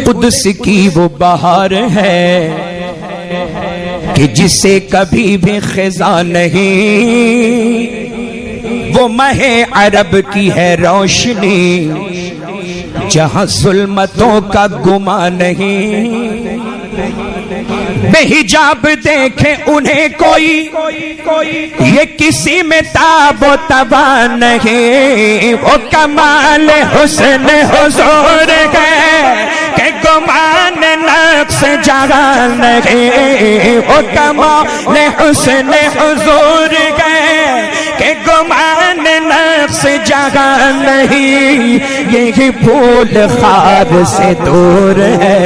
Quds की वो बहार है कि जिसे कभी भी खिजा नहीं, वो महे अरब की है रोशनी जहां जुल्मतों का गुमा नहीं। बेहिजाब देखे उन्हें कोई ये किसी में ताबो तबा नहीं, वो कमाल हुस्न हुजूर है के गुमान नक्श जहां नहीं, वो कमाल हुस्न हुजूर है के गुमान नक्श जहां नहीं। यही फूल खार से दूर है,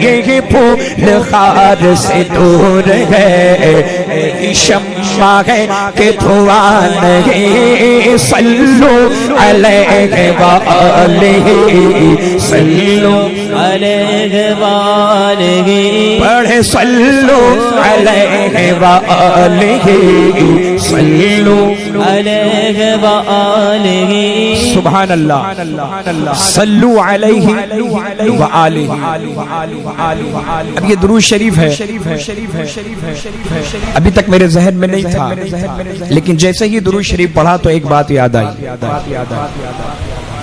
यही फूल खार से दूर है, शम्मा है कि धुआं नहीं। सल्लु अलैहि व आलिहि, सल्लु अलैहि व आलिहि, पढ़े सल्लु अलैहि व आलिहि, सल्लु अलैहि व आलिहि। सुभान अल्लाह, सल्लु अलैहि व आलिहि। अब ये दुरूद शरीफ है, अभी तक मेरे जहन में नहीं था, लेकिन जैसे ही दुरूद शरीफ पढ़ा तो एक बात याद आई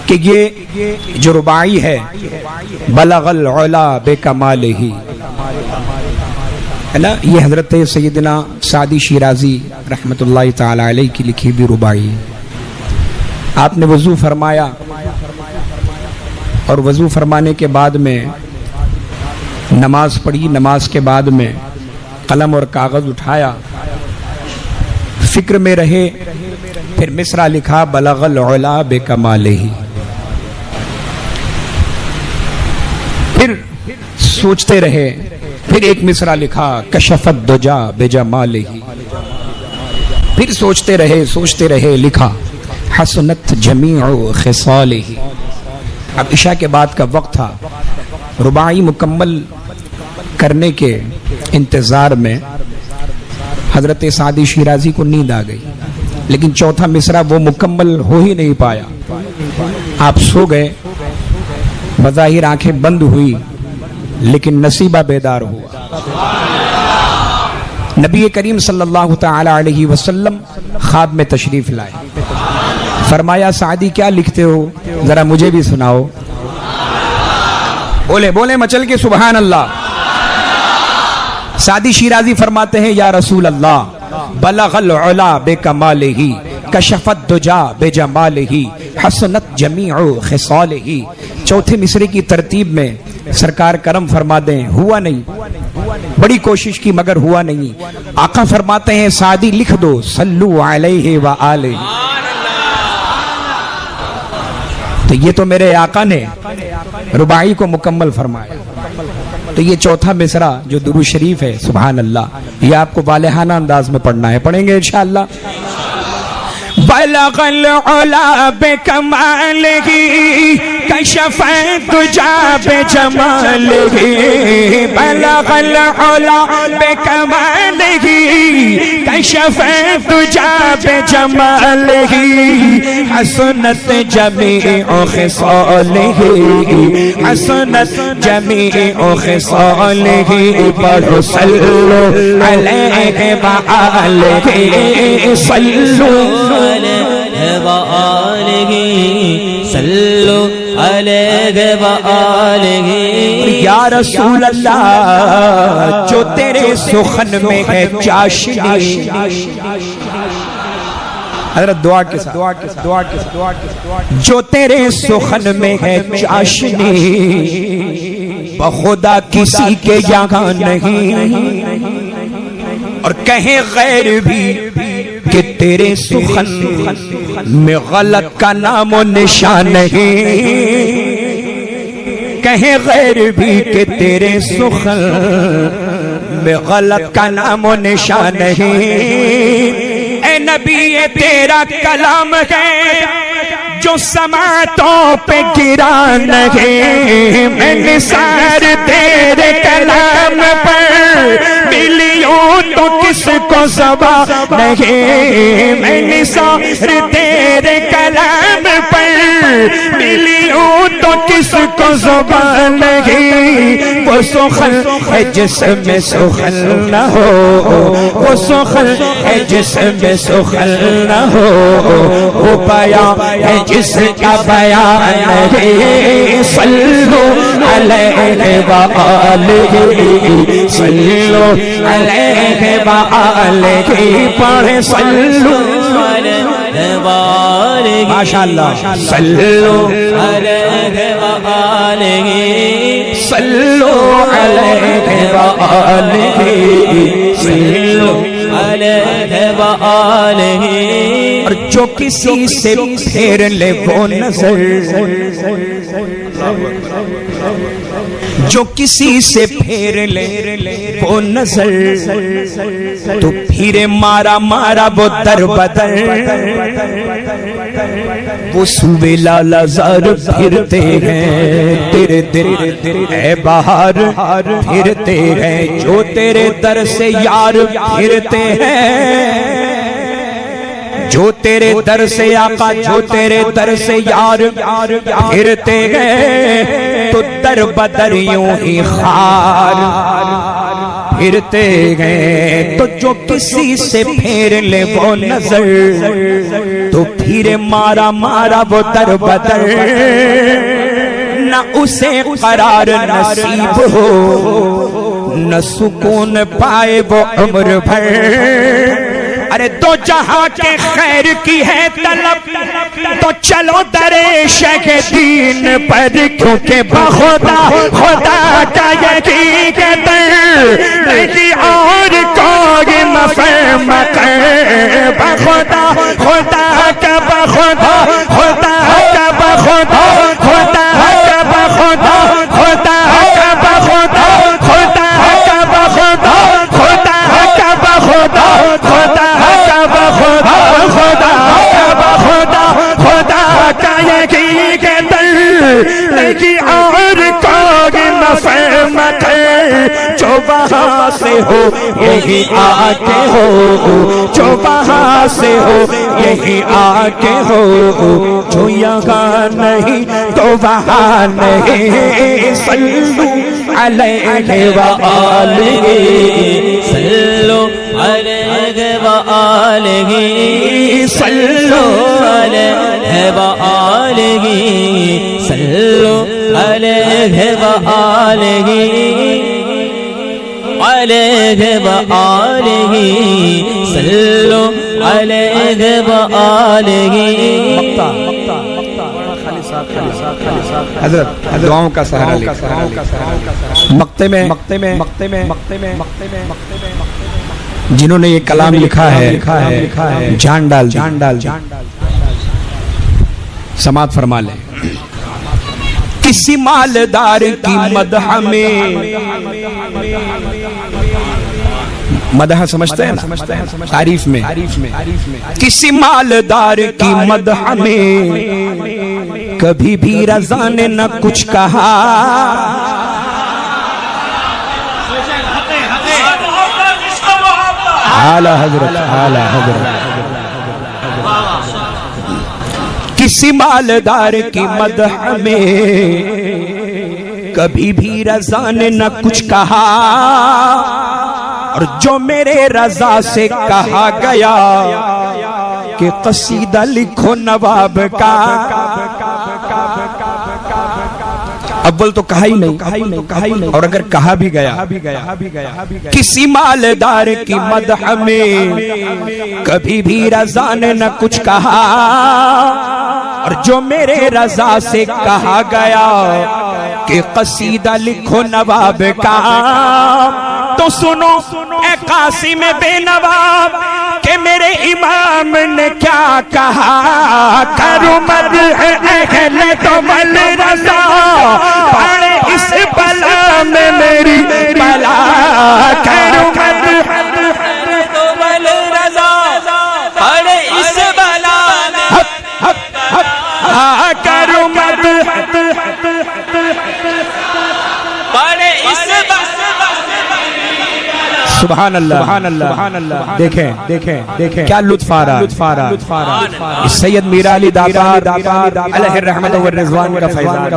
कि ये जो रुबाई है बलगल उला बेकमालिही है ना, ये हजरत सैयदना सादी शिराजी रहमतुल्लाहि ताला अलैहि की लिखी भी रुबाई। आपने वजू फरमाया और वजू फरमाने के बाद में नमाज पढ़ी, नमाज के बाद में कलम और कागज उठाया, फिक्र में रहे, फिर मिसरा लिखा बलगल उला बेकमालिही। फिर सोचते रहे, फिर एक मिसरा लिखा कशफत दुजा बेजमालिही। फिर सोचते रहे लिखा हसनत जमीउ खिसालिही। अब इशा के बाद का वक्त था, रुबाई मुकम्मल करने के इंतजार में हजरत सादी शिराजी को नींद आ गई, लेकिन चौथा मिसरा वो मुकम्मल हो ही नहीं पाया। आप सो गए, बज़ाहिर आंखें बंद हुई, लेकिन नसीबा बेदार हुआ। नबी करीम सल्लल्लाहु तआला अलैहि वसल्लम ख्वाब में तशरीफ लाए, फरमाया सादी क्या लिखते हो, जरा मुझे भी सुनाओ। बोले बोले मचल के सुभान अल्लाह। सादी शिराजी फरमाते हैं या रसूल अल्लाह बलगल उला बेकमालिही कशफत दुजा बेजमालिही हसनत जमीउ खिसालिही। चौथे मिसरे की तरतीब में सरकार करम फरमा दें, हुआ नहीं, बड़ी कोशिश की मगर हुआ नहीं। आका फरमाते हैं सादी लिख दो सल्लु अलैहि व आलिहि। तो ये तो मेरे आका ने रुबाई को मुकम्मल फरमाया। तो ये चौथा मिसरा जो दुरूद शरीफ है, सुभान अल्लाह, ये आपको वालेहाना अंदाज में पढ़ना है, पढ़ेंगे इंशाअल्लाह। बलगल उला बेकमालिही कशफत दुजा बेजमालिही, बलगल उला बेकमालिही कशफत दुजा बेजमालिही हसनत जमीउ खिसालिही, हसनत जमीउ खिसालिही। पढ़ो सल्लु अलैहि व आलिहि, सल्लु अलैहि व आलिहि, सल्लु अलैहि व आलिहि। या रसूल अल्लाह जो तेरे सुखन में है चाशनी, हज़रत दुआ के साथ, जो तेरे सुखन में है चाशनी, बखुदा किसी के यहाँ नहीं, और कहे गैर भी कि तेरे सुखन में गलत का नाम और निशान नहीं, कहे गैर भी कि तेरे सुखन में गलत का नाम और निशान नहीं। ए नबी ये तेरा कलाम है जो समातों पे गिरा नहीं, मैं निसार तेरे कलाम पर मिलियों तो किसको सवा नहीं, मैं निसार तेरे कलाम पर मिलियों तो किसको ज़ुबान नहीं, वो सुखल है जिसमें सुखल न हो, वो सुखल है जिसमें सुखल न हो, वो बयां है जिसका बयान नहीं। सल्लु अलैहि व आलिहि, सल्लु अलैहि व आलिहि, पढ़े सल्लु माशाअल्लाह। सल्लु अलैहि व आलिहि, सल्लु अलैहि व आलिहि, सल्लु अलैहि व आलिहि। और जो किसी से फेर ले वो नजर, जो किसी से फेर ले वो नजर, तो फिरे मारा मारा वो दर बदर, वो सूबे लाला जार फिरते हैं तेरे दिल है बाहर फिरते हैं, जो तेरे दर से यार फिरते हैं, जो तेरे दर से आका, जो तेरे दर से यार फिरते हैं, तो दर बदर यूं ही खार फिरते गए। तो जो किसी से फेर ले वो नजर, तो फिर मारा मारा वो दर बदर, न उसे करार नसीब हो, न सुकून पाए वो उम्र भर। अरे तो जहां के खैर की है तलब, तो चलो दरे शेख दीन पर, क्योंकि बखुदा खुदा का यकीन के दर और कोई मफहम कर, बखुदा खुदा का बखुदा खुदा का बखुदा खुदा का बखुदा खुदा का बखुदा खुदा का बखुदा खुदा का बखुदा खुदा का यकीन के दर और कोई मफहम है, जो वहाँ से हो यही आके हो, जो वहाँ से हो यही आके हो, जो यहाँ नहीं तो वहाँ नहीं। सल्लु अलैहि व आलिहि, सल्लु अलैहि व आलिहि, सल्लु अलैहि व आलिहि, सल्लु अलैहि व आलिहि, अलैहि व आलिहि, सल्लु अलैहि व आलिहि। हजरत दुआओं का सहारा मक्ते में जिन्होंने ये कलाम लिखा है, जान डाल समात फरमा ले। किसी मालदार की मदह में, मदह समझते हैं ना, तारीफ में, किसी मालदार की मदह में कभी भी रज़ा ने न कुछ कहा, आला हजरत, आला हजरत। किसी मालदार की मदह में कभी भी रज़ा ने न कुछ कहा, और जो मेरे रज़ा से कहा गया कि कसीदा लिखो नवाब का, अव्वल तो कहा ही नहीं, और अगर कहा भी गया, किसी मालदार की मदह में कभी भी रज़ा ने न कुछ कहा, और जो मेरे रज़ा से कहा गया कि कसीदा लिखो नवाब का, तो सुनो ए कासिम बेनवाब के मेरे इमाम ने क्या कहा, करूं मदह अहले तो मल रज़ा, पड़े इस बला में मेरी बला, करूं मदह तो मल रज़ा, पड़े इस बला में, करूं मदह पड़े इस सुभान अल्लाह, सुभान अल्लाह, सुभान अल्लाह। देखें देखें देखें क्या लुत्फ आ रहा है। सैयद मीरा अली दातार अलैहि रहमत व रिज़वान का फैज़ान।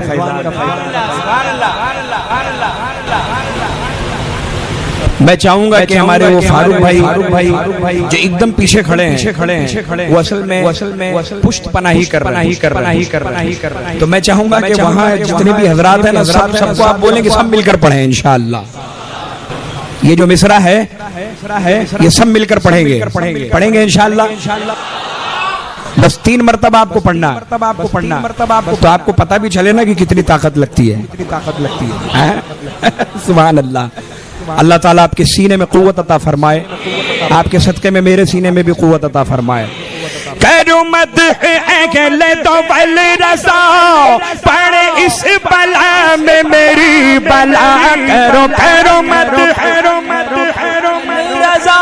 मैं चाहूंगा कि हमारे वो फारूक भाई जो एकदम पीछे खड़े हैं वो असल में पुष्ट पनाही कर रहे हैं। तो मैं चाहूंगा कि वहाँ जितने भी हजरात हैं ना सबको आप बोलेंगे, सब मिलकर पढ़ें इंशाअल्लाह। ये जो मिसरा है ये सब मिलकर पढ़ेंगे इंशाअल्लाह। बस 3 मरतबा आपको पढ़ना, तो आपको पता भी चले ना कि कितनी ताकत लगती है। सुभान अल्लाह। अल्लाह ताला आपके सीने में कुव्वत अता फरमाए, आपके सदक़े में मेरे सीने में भी कुव्वत अता फरमाए। करो मत अकेले तो बल रसा पड़े इस बला में मेरी बला। करो मत रजा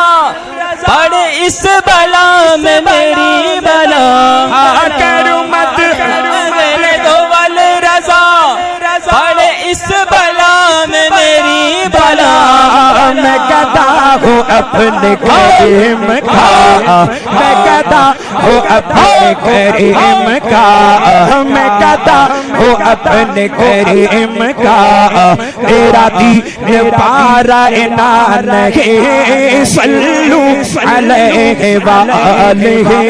पड़े इस बला में मेरी बला। करो मत अकेले तो बल रजा पड़े इस बला में मेरी बला। मैं गदा हूँ अपने करीम का, मैं गदा हूँ अपने करीम का, मैं गदा हूँ अपने करीम का। तेरा दीन पारा इनान है सल्लू अलैहि व आलिहि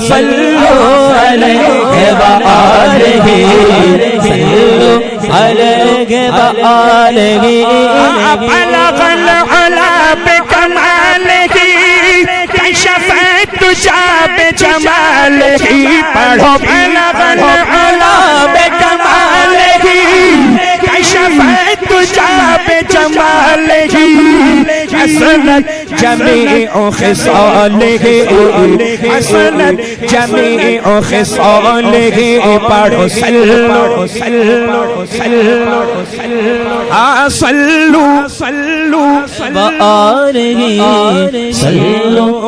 सल्लू अलैहि व आलिहि बलगल अला बिकमालिही कशफत तुजा बिजमालिही। पढ़ो बलगल अला बिकमालिही कशफत तुजा बिजमालिही हसनत जमीउ खिसालिही हसनत जमीउ खिसालिही। पढ़ो सल्लु सल्लु सल्लु